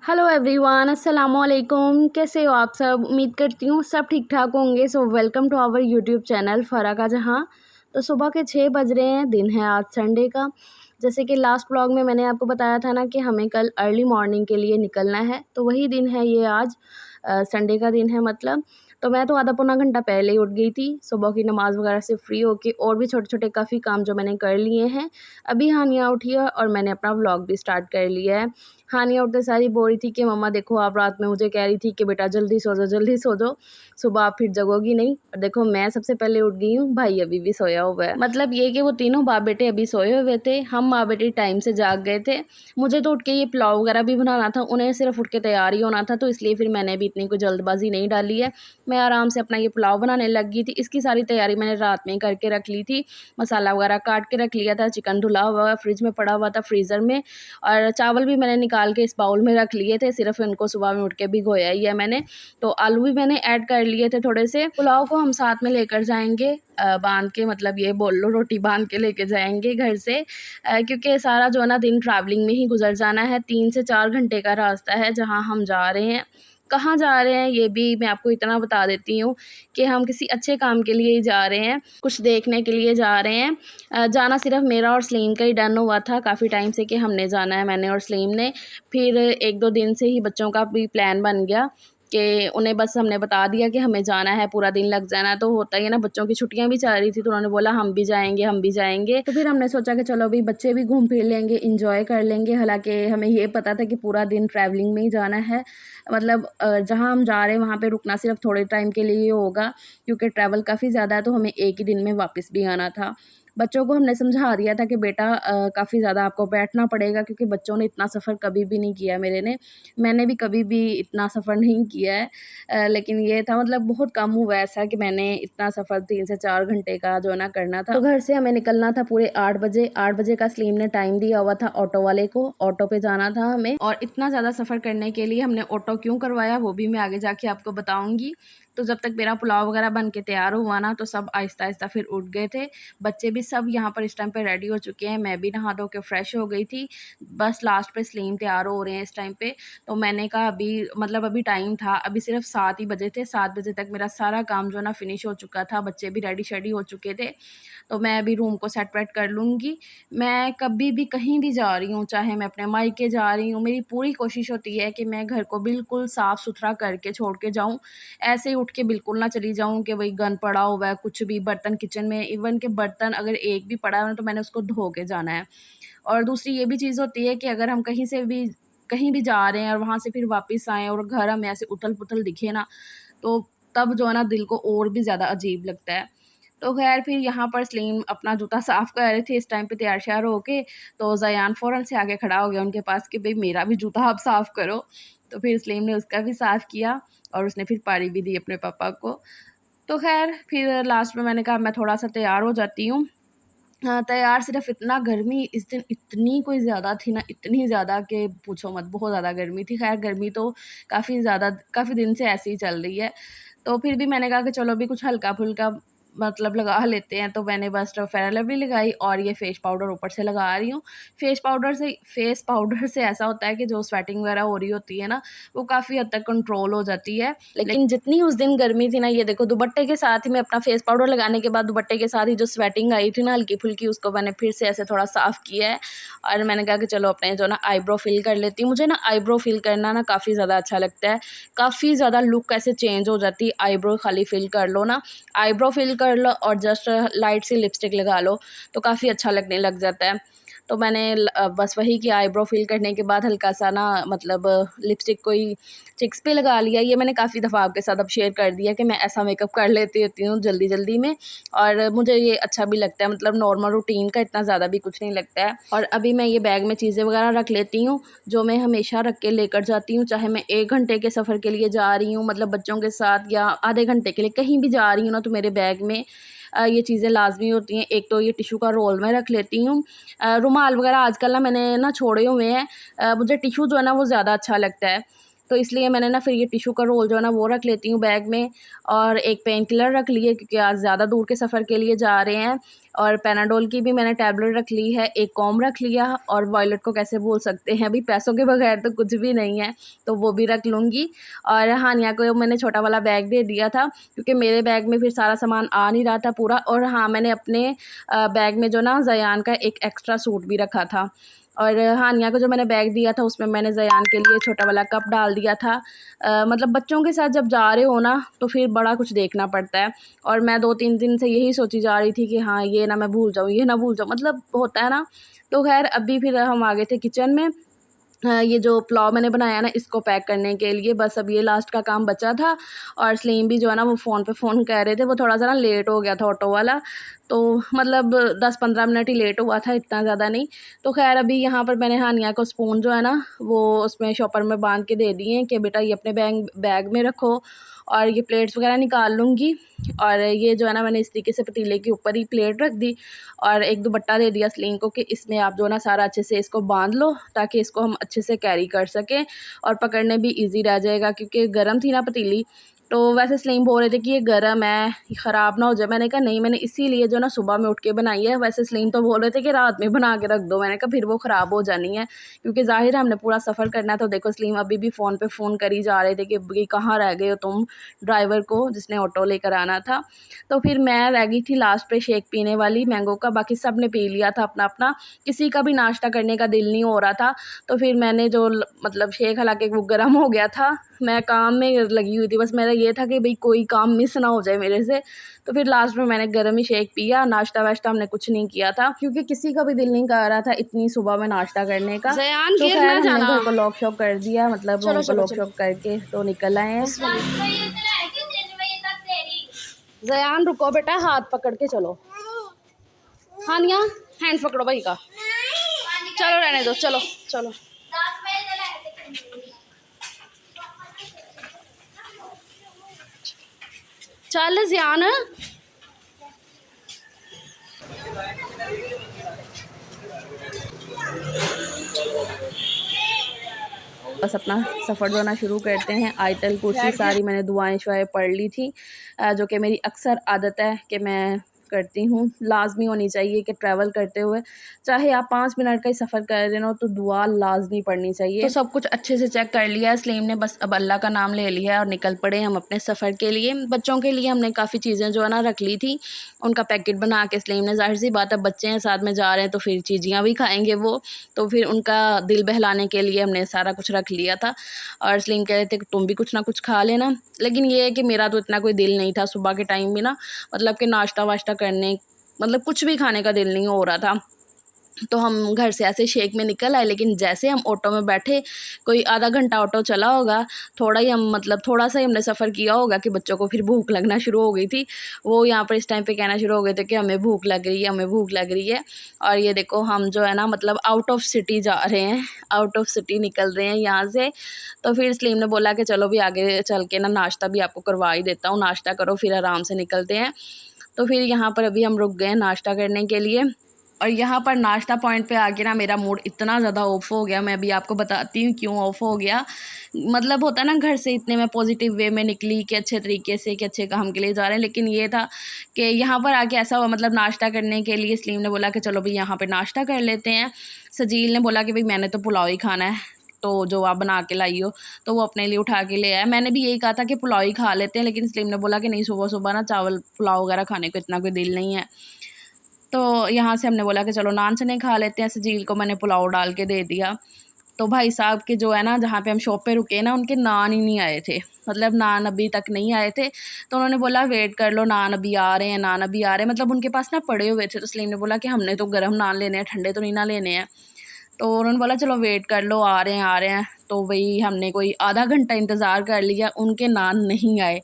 Hello everyone, अस्सलाम वालेकुम। कैसे हो आप सब? उम्मीद करती हूँ सब ठीक ठाक होंगे। So welcome to our YouTube channel Farah का जहाँ। तो सुबह के 6 बज रहे हैं, दिन है आज संडे का। जैसे कि लास्ट व्लॉग में मैंने आपको बताया था ना कि हमें कल अर्ली मॉर्निंग के लिए निकलना है, तो वही दिन है ये आज। संडे का दिन है मतलब। तो मैं तो आधा पौना घंटा पहले ही उठ गई थी, सुबह की नमाज़ वगैरह से फ्री होके, और भी छोटे-छोटे काफ़ी काम जो मैंने कर लिए हैं। अभी हानिया उठी है और मैंने अपना व्लॉग भी स्टार्ट कर लिया है। हानिया उठते सार ही बोल रही थी कि मम्मा देखो, आप रात में मुझे कह रही थी कि बेटा जल्दी सो जाओ, जल्दी सो जाओ, सुबह आप फिर जगोगी नहीं। और देखो मैं सबसे पहले उठ गई हूँ, भाई अभी भी सोया हुआ है। मतलब ये कि वो तीनों बाप बेटे अभी सोए हुए थे, हम माँ बेटे टाइम से जाग गए थे। मुझे तो उठ के ये पुलाव वगैरह भी बनाना था, उन्हें सिर्फ उठ के तैयार ही होना था, तो इसलिए फिर मैंने भी इतनी कोई जल्दबाजी नहीं डाली है। मैं आराम से अपना ये पुलाव बनाने लग गई थी। इसकी सारी तैयारी मैंने रात में ही करके रख ली थी। मसाला वगैरह काट के रख लिया था, चिकन धुला हुआ फ्रिज में पड़ा हुआ था फ्रीज़र में, और चावल भी मैंने निकाल के इस बाउल में रख लिए थे, सिर्फ इनको सुबह में उठ के भिगोया ही है मैंने। तो आलू भी मैंने ऐड कर लिए थे थोड़े से। पुलाव को हम साथ में लेकर जाएंगे बांध के, मतलब ये बोल लो रोटी बांध के लेके जाएंगे घर से, क्योंकि सारा जो है ना दिन ट्रैवलिंग में ही गुजर जाना है। 3 से 4 घंटे का रास्ता है जहाँ हम जा रहे हैं। कहाँ जा रहे हैं ये भी मैं आपको इतना बता देती हूँ कि हम किसी अच्छे काम के लिए ही जा रहे हैं, कुछ देखने के लिए जा रहे हैं। जाना सिर्फ मेरा और सलीम का ही डन हुआ था काफ़ी टाइम से कि हमने जाना है, मैंने और सलीम ने। फिर 1-2 दिन से ही बच्चों का भी प्लान बन गया कि उन्हें बस हमने बता दिया कि हमें जाना है, पूरा दिन लग जाना है। तो होता ही है ना, बच्चों की छुट्टियां भी चल रही थी, तो उन्होंने बोला हम भी जाएंगे, हम भी जाएंगे। तो फिर हमने सोचा कि चलो अभी बच्चे भी घूम फिर लेंगे, इंजॉय कर लेंगे। हालांकि हमें ये पता था कि पूरा दिन ट्रैवलिंग में ही जाना है। मतलब जहाँ हम जा रहे हैं वहाँ पे रुकना सिर्फ थोड़े टाइम के लिए ही होगा, क्योंकि ट्रैवल काफ़ी ज़्यादा है, तो हमें एक ही दिन में वापस भी आना था। बच्चों को हमने समझा दिया था कि बेटा काफ़ी ज़्यादा आपको बैठना पड़ेगा, क्योंकि बच्चों ने इतना सफ़र कभी भी नहीं किया मेरे ने। मैंने भी कभी भी इतना सफ़र नहीं किया है। लेकिन ये था, मतलब बहुत कम हुआ है ऐसा कि मैंने इतना सफ़र 3 से 4 घंटे का जो है ना करना था। तो घर से हमें निकलना था पूरे 8 बजे। 8 बजे का सलीम ने टाइम दिया हुआ था ऑटो वाले को, ऑटो पे जाना था हमें। और इतना ज़्यादा सफ़र करने के लिए हमने ऑटो क्यों करवाया वो भी मैं आगे जाके आपको बताऊँगी। तो जब तक मेरा पुलाव वगैरह बन के तैयार हुआ ना, तो सब आहिस्ता-आहिस्ता फिर उठ गए थे। बच्चे भी सब यहाँ पर इस टाइम पे रेडी हो चुके हैं। मैं भी नहा धो के फ्रेश हो गई थी। बस लास्ट पे सलीम तैयार हो रहे हैं इस टाइम पे। तो मैंने कहा अभी, मतलब अभी टाइम था, अभी सिर्फ 7 ही बजे थे। 7 बजे तक मेरा सारा काम जो है ना फिनिश हो चुका था। बच्चे भी रेडी शेडी हो चुके थे। तो मैं अभी रूम को सेट वेट कर लूँगी। मैं कभी भी कहीं भी जा रही हूँ, चाहे मैं अपने मायके जा रही हूँ, मेरी पूरी कोशिश होती है कि मैं घर को बिल्कुल साफ़-सुथरा करके छोड़ के जाऊँ। ऐसे ही उठ के बिल्कुल ना चली जाऊँ कि वही गंद पड़ा हुआ है, कुछ भी बर्तन किचन में, इवन के बर्तन अगर एक भी पड़ा है ना, तो मैंने उसको धो के जाना है। और दूसरी ये भी चीज़ होती है कि अगर हम कहीं भी जा रहे हैं और वहाँ से फिर वापस आएँ और घर हमें ऐसे उथल-पुथल दिखे ना, तो तब जो है ना दिल को और भी ज़्यादा अजीब लगता है। तो ख़ैर फिर यहाँ पर सलीम अपना जूता साफ़ कर रहे थे इस टाइम पे तैयार-श्यार होके, तो ज़यान फ़ौरन से आके खड़ा हो गया उनके पास कि भई मेरा भी जूता आप साफ़ करो। तो फिर सलीम ने उसका भी साफ़ किया और उसने फिर पारी भी दी अपने पापा को। तो ख़ैर फिर लास्ट में मैंने कहा मैं थोड़ा-सा तैयार हो जाती हूँ। हाँ, तैयार सिर्फ़ इतना, गर्मी इस दिन इतनी कोई ज़्यादा थी ना, इतनी ज़्यादा कि पूछो मत, बहुत ज़्यादा गर्मी थी। ख़ैर गर्मी तो काफ़ी दिन से ऐसे ही चल रही है। तो फिर भी मैंने कहा कि चलो अभी कुछ हल्का-फुल्का मतलब लगा लेते हैं, तो मैंने बस फेयर लवली लगाई और ये फेस पाउडर ऊपर से लगा रही हूँ। फेस पाउडर से ऐसा होता है कि जो स्वेटिंग वग़ैरह हो रही होती है ना, वो काफ़ी हद तक कंट्रोल हो जाती है। लेकिन जितनी उस दिन गर्मी थी ना, ये देखो दुपट्टे के साथ ही मैं अपना फेस पाउडर लगाने के बाद दुपट्टे के साथ ही जो स्वेटिंग आई थी ना हल्की-फुल्की, उसको मैंने फिर से ऐसे थोड़ा साफ़ किया है। और मैंने कहा कि चलो अपने जो ना आईब्रो फिल कर लेती हूँ। मुझे ना आईब्रो फिल करना ना काफ़ी ज़्यादा अच्छा लगता है। काफ़ी ज़्यादा लुक ऐसे चेंज हो जाती है, आईब्रो खाली फिल कर लो ना, आईब्रो फिल कर लो और जस्ट लाइट सी लिपस्टिक लगा लो, तो काफ़ी अच्छा लगने लग जाता है। तो मैंने बस वही किया, आईब्रो फिल करने के बाद हल्का-सा ना, मतलब लिपस्टिक कोई चिक्स पे लगा लिया। ये मैंने काफ़ी दफ़ा आपके साथ अब शेयर कर दिया कि मैं ऐसा मेकअप कर लेती होती हूँ जल्दी-जल्दी में, और मुझे ये अच्छा भी लगता है, मतलब नॉर्मल रूटीन का इतना ज़्यादा भी कुछ नहीं लगता है। और अभी मैं ये बैग में चीज़ें वगैरह रख लेती हूँ, जो मैं हमेशा रख के लेकर जाती हूँ, चाहे मैं 1 घंटे के सफ़र के लिए जा रही हूँ, मतलब बच्चों के साथ, या आधे घंटे के लिए कहीं भी जा रही हूँ ना, तो मेरे बैग में ये चीज़ें लाज़मी होती हैं। एक तो ये टिश्यू का रोल मैं रख लेती हूँ। रुमाल वगैरह आजकल ना मैंने ना छोड़े हुए हैं। मुझे टिश्यू जो है ना वो ज़्यादा अच्छा लगता है। तो इसलिए मैंने ना फिर ये टिशू का रोल जो है ना वो रख लेती हूँ बैग में, और एक पेन किलर रख लिए क्योंकि आज ज़्यादा दूर के सफ़र के लिए जा रहे हैं, और पैनाडोल की भी मैंने टैबलेट रख ली है, एक कॉम रख लिया, और वॉयलेट को कैसे भूल सकते हैं, अभी पैसों के बगैर तो कुछ भी नहीं है, तो वो भी रख लूँगी। और हानिया को मैंने छोटा वाला बैग दे दिया था क्योंकि मेरे बैग में फिर सारा सामान आ नहीं रहा था पूरा। और हाँ, मैंने अपने बैग में जो ना ज़यान का एक एक्स्ट्रा सूट भी रखा था। और हानिया को जो मैंने बैग दिया था उसमें मैंने ज़यान के लिए छोटा वाला कप डाल दिया था। मतलब बच्चों के साथ जब जा रहे हो ना तो फिर बड़ा कुछ देखना पड़ता है, और मैं 2-3 दिन से यही सोची जा रही थी कि हाँ ये ना मैं भूल जाऊँ, ये ना भूल जाऊँ, मतलब होता है ना। तो खैर अभी फिर हम आ गए थे किचन में। ये जो पुलाव मैंने बनाया ना इसको पैक करने के लिए, बस अब ये लास्ट का काम बचा था। और सलीम भी जो है ना वो फ़ोन पे फ़ोन कर रहे थे, वो थोड़ा सा ना लेट हो गया था ऑटो वाला, तो मतलब 10-15 मिनट ही लेट हुआ था, इतना ज़्यादा नहीं। तो खैर अभी यहाँ पर मैंने हानिया को स्पून जो है ना वो उसमें शॉपर में बांध के दे दिए हैं कि बेटा ये अपने बैग में रखो, और ये प्लेट्स वगैरह निकाल लूँगी। और ये जो है ना मैंने इस तरीके से पतीले के ऊपर ही प्लेट रख दी, और एक दुपट्टा दे दिया सलीम को कि इसमें आप जो है ना सारा अच्छे से इसको बांध लो ताकि इसको हम अच्छे से कैरी कर सकें, और पकड़ने भी इजी रह जाएगा क्योंकि गर्म थी ना पतीली। तो वैसे सलीम बोल रहे थे कि ये गर्म है, ख़राब ना हो जाए। मैंने कहा नहीं, मैंने इसीलिए जो ना सुबह में उठ के बनाई है। वैसे सलीम तो बोल रहे थे कि रात में बना के रख दो, मैंने कहा फिर वो ख़राब हो जानी है क्योंकि ज़ाहिर है हमने पूरा सफ़र करना है। तो देखो सलीम अभी भी फ़ोन पे फ़ोन कर ही जा रहे थे कि कहाँ रह गए हो तुम, ड्राइवर को जिसने ऑटो लेकर आना था। तो फिर मैं रह गई थी लास्ट पे शेक पीने वाली मैंगो का, बाकी सब ने पी लिया था अपना अपना, किसी का भी नाश्ता करने का दिल नहीं हो रहा था। तो फिर मैंने जो मतलब शेक, हालांकि वो गर्म हो गया था, मैं काम में लगी हुई थी, बस मेरा ये था कि भाई कोई काम मिस ना हो जाए मेरे से। तो फिर लास्ट में मैंने गर्म ही शेक पिया, नाश्ता वाश्ता हमने कुछ नहीं किया था क्योंकि किसी का भी दिल नहीं कर रहा था इतनी सुबह में नाश्ता करने का। तो खैर हमने घर को लॉक शॉक कर दिया, मतलब रूम को लॉक शॉक करके तो निकल आए हैं। ज़यान रुको बेटा, हाथ पकड़ के चलो। हानिया हैंड पकड़ो भाई का, चलो रहने दो, चलो चलो। चल ज़यान, बस अपना सफ़र जो ना शुरू करते हैं। आयतल कुर्सी सारी मैंने दुआएं शुआएं पढ़ ली थी, जो कि मेरी अक्सर आदत है कि मैं करती हूँ, लाजमी होनी चाहिए कि ट्रैवल करते हुए चाहे आप 5 मिनट का ही सफ़र कर रहे हो तो दुआ लाजमी पढ़नी चाहिए। तो सब कुछ अच्छे से चेक कर लिया सलीम ने, बस अब अल्लाह का नाम ले लिया और निकल पड़े हम अपने सफ़र के लिए। बच्चों के लिए हमने काफ़ी चीज़ें जो है ना रख ली थी, उनका पैकेट बना के सलीम ने, जाहिर सी बात है बच्चे हैं साथ में जा रहे हैं तो फिर चीज़ियाँ भी खाएँगे वो, तो फिर उनका दिल बहलाने के लिए हमने सारा कुछ रख लिया था। और सलीम कह रहे थे कि तुम भी कुछ ना कुछ खा लेना, लेकिन ये है कि मेरा तो इतना कोई दिल नहीं था सुबह के टाइम भी ना, मतलब कि नाश्ता वाश्ता करने, मतलब कुछ भी खाने का दिल नहीं हो रहा था। तो हम घर से ऐसे शेक में निकल आए, लेकिन जैसे हम ऑटो में बैठे, कोई आधा घंटा ऑटो चला होगा, थोड़ा ही हम मतलब थोड़ा सा ही हमने सफ़र किया होगा कि बच्चों को फिर भूख लगना शुरू हो गई थी। वो यहाँ पर इस टाइम पे कहना शुरू हो गए थे कि हमें भूख लग रही है, हमें भूख लग रही है। और ये देखो हम जो है ना मतलब आउट ऑफ सिटी जा रहे हैं, आउट ऑफ सिटी निकल रहे हैं यहाँ से। तो फिर सलीम ने बोला कि चलो भी आगे चल के ना नाश्ता भी आपको करवा ही देता हूँ, नाश्ता करो फिर आराम से निकलते हैं। तो फिर यहाँ पर अभी हम रुक गए नाश्ता करने के लिए, और यहाँ पर नाश्ता पॉइंट पे आके ना मेरा मूड इतना ज़्यादा ऑफ हो गया। मैं अभी आपको बताती हूँ क्यों ऑफ हो गया। मतलब होता है ना घर से इतने मैं पॉजिटिव वे में निकली कि अच्छे तरीके से कि अच्छे काम के लिए जा रहे हैं, लेकिन ये था कि यहाँ पर आके ऐसा हुआ, मतलब नाश्ता करने के लिए सलीम ने बोला कि चलो भाई यहाँ पर नाश्ता कर लेते हैं। सजील ने बोला कि भाई मैंने तो पुलाव ही खाना है, तो जो आप बना के लाई हो, तो वो अपने लिए उठा के ले आया। मैंने भी यही कहा था कि पुलाव ही खा लेते हैं, लेकिन सलीम ने बोला कि नहीं सुबह सुबह ना चावल पुलाव वगैरह खाने को इतना कोई दिल नहीं है। तो यहाँ से हमने बोला कि चलो नान चने खा लेते हैं। सजील को मैंने पुलाव डाल के दे दिया। तो भाई साहब के जो है ना जहाँ पे हम शॉप पे रुके ना, उनके नान ही नहीं आए थे, मतलब नान अभी तक नहीं आए थे। तो उन्होंने बोला वेट कर लो, नान अभी आ रहे हैं, नान अभी आ रहे हैं, मतलब उनके पास ना पड़े हुए थे। तो सलीम ने बोला कि हमने तो गर्म नान लेने हैं, ठंडे तो नहीं ना लेने हैं। तो उन्होंने बोला चलो वेट कर लो, आ रहे हैं आ रहे हैं। तो वही हमने कोई आधा घंटा इंतज़ार कर लिया, उनके नान नहीं आए।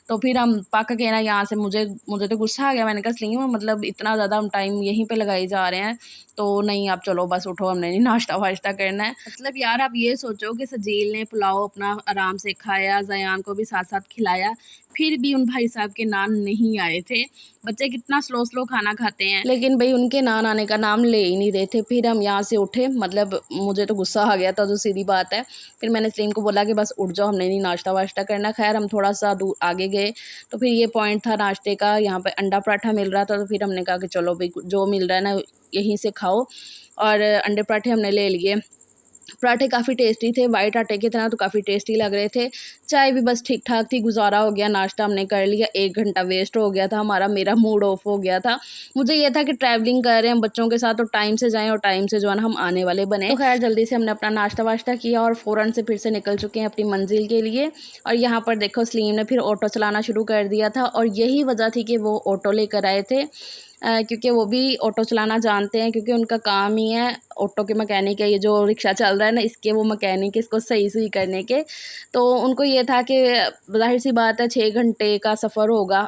तो फिर हम पक के ना यहाँ से, मुझे तो गुस्सा आ गया। मैंने कहा सलीम मतलब इतना ज़्यादा हम टाइम यहीं पे लगाई जा रहे हैं, तो नहीं आप चलो बस उठो, हमने नहीं नाश्ता वाश्ता करना है। मतलब यार आप ये सोचो कि सजील ने पुलाव अपना आराम से खाया, ज़यान को भी साथ साथ खिलाया, फिर भी उन भाई साहब के नान नहीं आए थे। बच्चे कितना स्लो खाना खाते हैं, लेकिन भाई उनके नान आने का नाम ले ही नहीं रहे थे। फिर हम यहाँ से उठे, मतलब मुझे तो गुस्सा आ गया था, तो सीधी बात है। फिर मैंने सलीम को बोला कि बस उठ जाओ, हमने नहीं नाश्ता वाश्ता करना। खैर हम थोड़ा सा दूर आगे गए तो फिर ये पॉइंट था नाश्ते का, यहाँ पे अंडा पराठा मिल रहा था। तो फिर हमने कहा कि चलो भाई जो मिल रहा है ना यहीं से खाओ, और अंडे पराठे हमने ले लिए। पराठे काफ़ी टेस्टी थे, वाइट आटे की तरह, तो काफ़ी टेस्टी लग रहे थे। चाय भी बस ठीक ठाक थी, गुजारा हो गया, नाश्ता हमने कर लिया। 1 घंटा वेस्ट हो गया था हमारा, मेरा मूड ऑफ हो गया था। मुझे ये था कि ट्रैवलिंग कर रहे हैं बच्चों के साथ तो टाइम से जाएँ और टाइम से जो है ना हम आने वाले बने। तो खैर जल्दी से हमने अपना नाश्ता वाश्ता किया और फ़ौरन से फिर से निकल चुके हैं अपनी मंजिल के लिए। और यहाँ पर देखो सलीम ने फिर ऑटो चलाना शुरू कर दिया था, और यही वजह थी कि वो ऑटो लेकर आए थे, क्योंकि वो भी ऑटो चलाना जानते हैं, क्योंकि उनका काम ही है ऑटो के मैकेनिक है। ये जो रिक्शा चल रहा है ना इसके वो मैकेनिक, इसको सही करने के। तो उनको ये था कि ज़ाहिर सी बात है 6 घंटे का सफ़र होगा,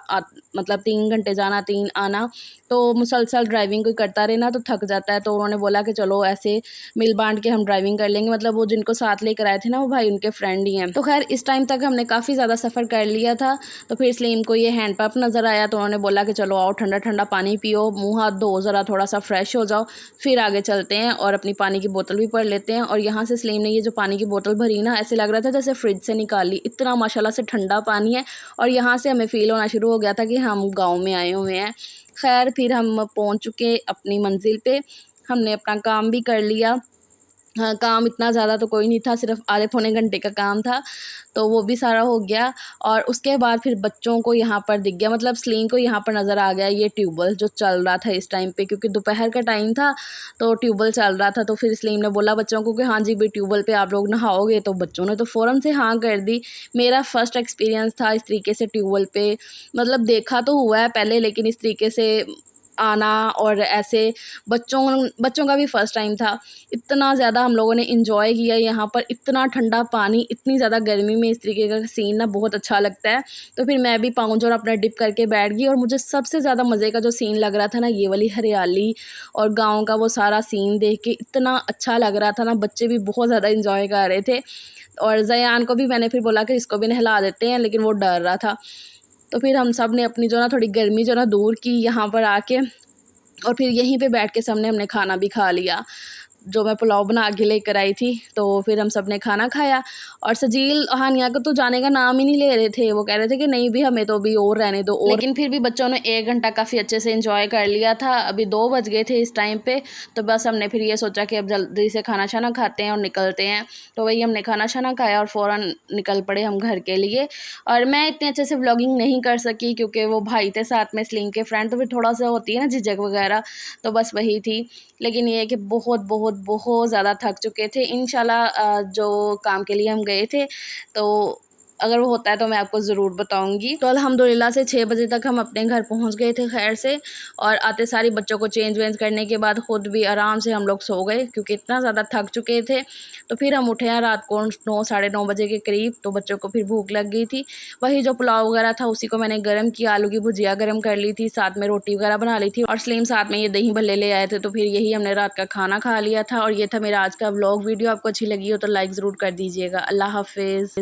मतलब 3 घंटे जाना 3 आना, तो मुसलसल ड्राइविंग कोई करता रहे ना तो थक जाता है। तो उन्होंने बोला कि चलो ऐसे मिल बांट के हम ड्राइविंग कर लेंगे। मतलब वो जिनको साथ लेकर आए थे ना वो भाई उनके फ्रेंड ही हैं। तो खैर इस टाइम तक हमने काफ़ी ज़्यादा सफ़र कर लिया था। तो फिर सलीम को ये हैंड पंप नज़र आया, तो उन्होंने बोला कि चलो आओ ठंडा ठंडा पानी पियो, मुँह हाथ धो, ज़रा थोड़ा सा फ्रेश हो जाओ, फिर आगे चलते हैं और अपनी पानी की बोतल भी भर लेते हैं। और यहाँ से सलीम ने ये जो पानी की बोतल भरी ना, ऐसे लग रहा था जैसे फ्रिज से निकाली, इतना माशाल्लाह से ठंडा पानी है। और यहाँ से हमें फ़ील होना शुरू हो गया था कि हम गाँव में आए हुए हैं। खैर फिर हम पहुँच चुके अपनी मंजिल पे, हमने अपना काम भी कर लिया। हाँ, काम इतना ज़्यादा तो कोई नहीं था, सिर्फ़ आधे पौने घंटे का काम था, तो वो भी सारा हो गया। और उसके बाद फिर बच्चों को यहाँ पर दिख गया, मतलब सलीम को यहाँ पर नज़र आ गया ये ट्यूबवेल जो चल रहा था इस टाइम पे, क्योंकि दोपहर का टाइम था तो ट्यूबवेल चल रहा था। तो फिर सलीम ने बोला बच्चों को कि हाँ जी भाई ट्यूबवेल पे आप लोग नहाओगे, तो बच्चों ने तो फ़ौरन से हाँ कर दी। मेरा फ़र्स्ट एक्सपीरियंस था इस तरीके से ट्यूबवेल पे, मतलब देखा तो हुआ है पहले, लेकिन इस तरीके से आना और ऐसे बच्चों का भी फ़र्स्ट टाइम था। इतना ज़्यादा हम लोगों ने एंजॉय किया यहाँ पर, इतना ठंडा पानी, इतनी ज़्यादा गर्मी में इस तरीके का सीन ना बहुत अच्छा लगता है। तो फिर मैं भी पाँव जोड़ अपना डिप करके बैठ गई, और मुझे सबसे ज़्यादा मज़े का जो सीन लग रहा था ना ये वाली हरियाली और गाँव का वो सारा सीन देख के इतना अच्छा लग रहा था ना। बच्चे भी बहुत ज़्यादा एंजॉय कर रहे थे, और ज़यान को भी मैंने फिर बोला कि इसको भी नहला देते हैं, लेकिन वो डर रहा था। तो फिर हम सब ने अपनी जो ना थोड़ी गर्मी जो ना दूर की यहाँ पर आके, और फिर यहीं पे बैठ के सबने हमने खाना भी खा लिया, जो मैं पुलाव बना के लेकर आई थी। तो फिर हम सब ने खाना खाया, और सजील हानिया को तो जाने का नाम ही नहीं ले रहे थे। वो कह रहे थे कि नहीं भी हमें तो अभी और रहने दो, और लेकिन फिर भी बच्चों ने 1 घंटा काफ़ी अच्छे से एंजॉय कर लिया था। अभी 2 बज गए थे इस टाइम पे, तो बस हमने फिर ये सोचा कि अब जल्दी से खाना शाना खाते हैं और निकलते हैं। तो वही हमने खाना शाना खाया और फ़ौरन निकल पड़े हम घर के लिए। और मैं इतने अच्छे से व्लॉगिंग नहीं कर सकी क्योंकि वो भाई थे साथ में सलीम के फ्रेंड, तो फिर थोड़ा सा होती है ना झिझक वगैरह, तो बस वही थी। लेकिन ये है कि बहुत बहुत बहुत ज़्यादा थक चुके थे। इंशाल्लाह जो काम के लिए हम गए थे, तो अगर वो होता है तो मैं आपको ज़रूर बताऊंगी। तो अल्हम्दुलिल्लाह से 6 बजे तक हम अपने घर पहुंच गए थे खैर से, और आते सारी बच्चों को चेंज वेंज करने के बाद ख़ुद भी आराम से हम लोग सो गए, क्योंकि इतना ज़्यादा थक चुके थे। तो फिर हम उठे हैं रात को 9 साढ़े 9 बजे के करीब, तो बच्चों को फिर भूख लग गई थी। वही जो पुलाव वगैरह था उसी को मैंने गर्म किया, आलू की भुजिया गर्म कर ली थी, साथ में रोटी वगैरह बना ली थी, और सलीम साथ में ये दही भल्ले ले आए थे। तो फिर यही हमने रात का खाना खा लिया था। और ये था मेरा आज का व्लॉग। वीडियो आपको अच्छी लगी हो तो लाइक ज़रूर कर दीजिएगा। अल्लाह हाफिज़।